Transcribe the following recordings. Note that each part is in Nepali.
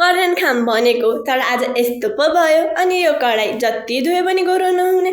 करेन्ट खाम भनेको तर आज यस्तो पो भयो अनि यो कराई जति धोए पनि गोरो नहुने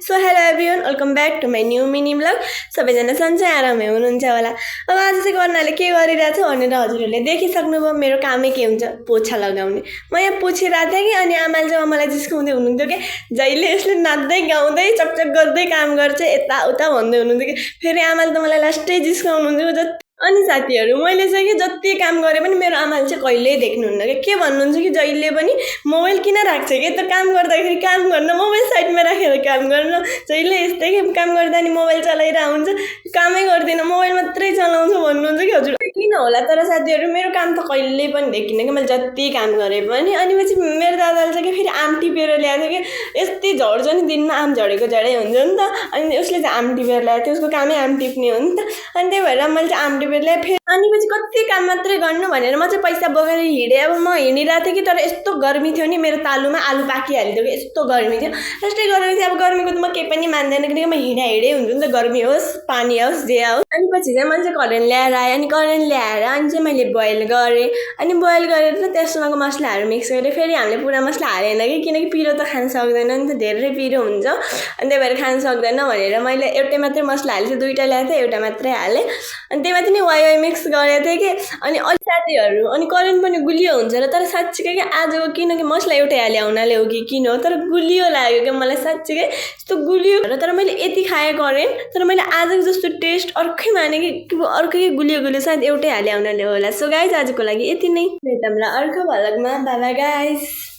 so hello everyone welcome back to my new mini blog सबैजना सन्चै आरामै हुनुहुन्छ होला अब आज चाहिँ गर्नाले के गरिरहेको छु भनेर हजुरहरूले देखिसक्नुभयो मेरो कामै के हुन्छ पोछा लगाउने म यहाँ पोछिरहेको थिएँ कि अनि आमाले चाहिँ मलाई जिस्काउँदै हुनुहुन्थ्यो कि जहिले यसले नाच्दै गाउँदै चकचक गर्दै काम गर्छ यताउता भन्दै हुनुहुन्थ्यो कि फेरि आमाले त मलाई लास्टै जिस्काउनुहुन्थ्यो अनि साथीहरू मैले चाहिँ कि जति काम गरे पनि मेरो आमाले चाहिँ कहिल्यै देख्नुहुन्न के भन्नुहुन्छ कि जहिले पनि मोबाइल किन राख्छ कि त काम गर्दाखेरि काम गर्न मोबाइल साइडमा राखेर काम गर्न जहिले यस्तै काम गर्दा नि मोबाइल चलाइरहेको हुन्छ कामै गर्दैन मोबाइल मात्रै चलाउँछु भन्नुहुन्छ कि हजुर किन होला तर साथीहरू मेरो काम त कहिल्यै पनि देखिनँ कि मैले जति काम गरेँ पनि अनि पछि मेरो दादाले चाहिँ कि फेरि आम टिपेर ल्याएको थियो कि यस्तै झर्छ नि दिनमा आम झरेको झडै हुन्छ नि त अनि उसले चाहिँ आम टिपेर ल्याएको थियो उसको कामै आम टिप्ने हो नि त अनि त्यही भएर मैले चाहिँ आम टिपेर ल्याएँ फेरि अनि पछि कति काम मात्रै गर्नु भनेर म चाहिँ पैसा बोकेर हिँडेँ अब म हिँडिरहेको थिएँ कि तर यस्तो गर्मी थियो नि मेरो तालुमा आलु पाकिहाल्थ्यो कि यस्तो गर्मी थियो यस्तै गर्मी थियो अब गर्मीको त म केही पनि मान्दैन किनकि म हिँडै हुन्छ नि त गर्मी होस् पानी होस् जे होस् अनि पछि चाहिँ मैले चाहिँ करेन्ट ल्याएर आएँ अनि करेन्ट ल्याएर अनि चाहिँ मैले बोइल गरेँ अनि बोइल गरेर चाहिँ त्यसमाको मसलाहरू मिक्स गरेँ फेरि हामीले पुरा मसला हालेन कि किनकि पिरो त खान सक्दैन नि त धेरै पिरो हुन्छ अनि त्यही भएर खान सक्दैन भनेर मैले एउटै मात्रै मसला हालेको थिएँ दुईवटा ल्याएको थिएँ एउटा मात्रै हालेँ अनि त्यही माथि नि वाइ मिक्स गरेको थिएँ कि अनि अलिक साथीहरू अनि करेन्ट पनि गुलियो हुन्छ र तर साँच्चीकै कि आजको किनकि मसला एउटै हाले हुनाले हो कि किन हो तर गुलियो लाग्यो क्या मलाई साँच्चीकै यस्तो गुलियो तर मैले यति खाएँ करेन्ट तर मैले आजको जस्तो टेस्ट अर्कै माने कि अर्कै गुलियो सायद एउटै हाले हुनाले होला सो गाइज आजको लागि यति नै भेटौँला अर्को भ्लगमा बाइ बाइ गाइज।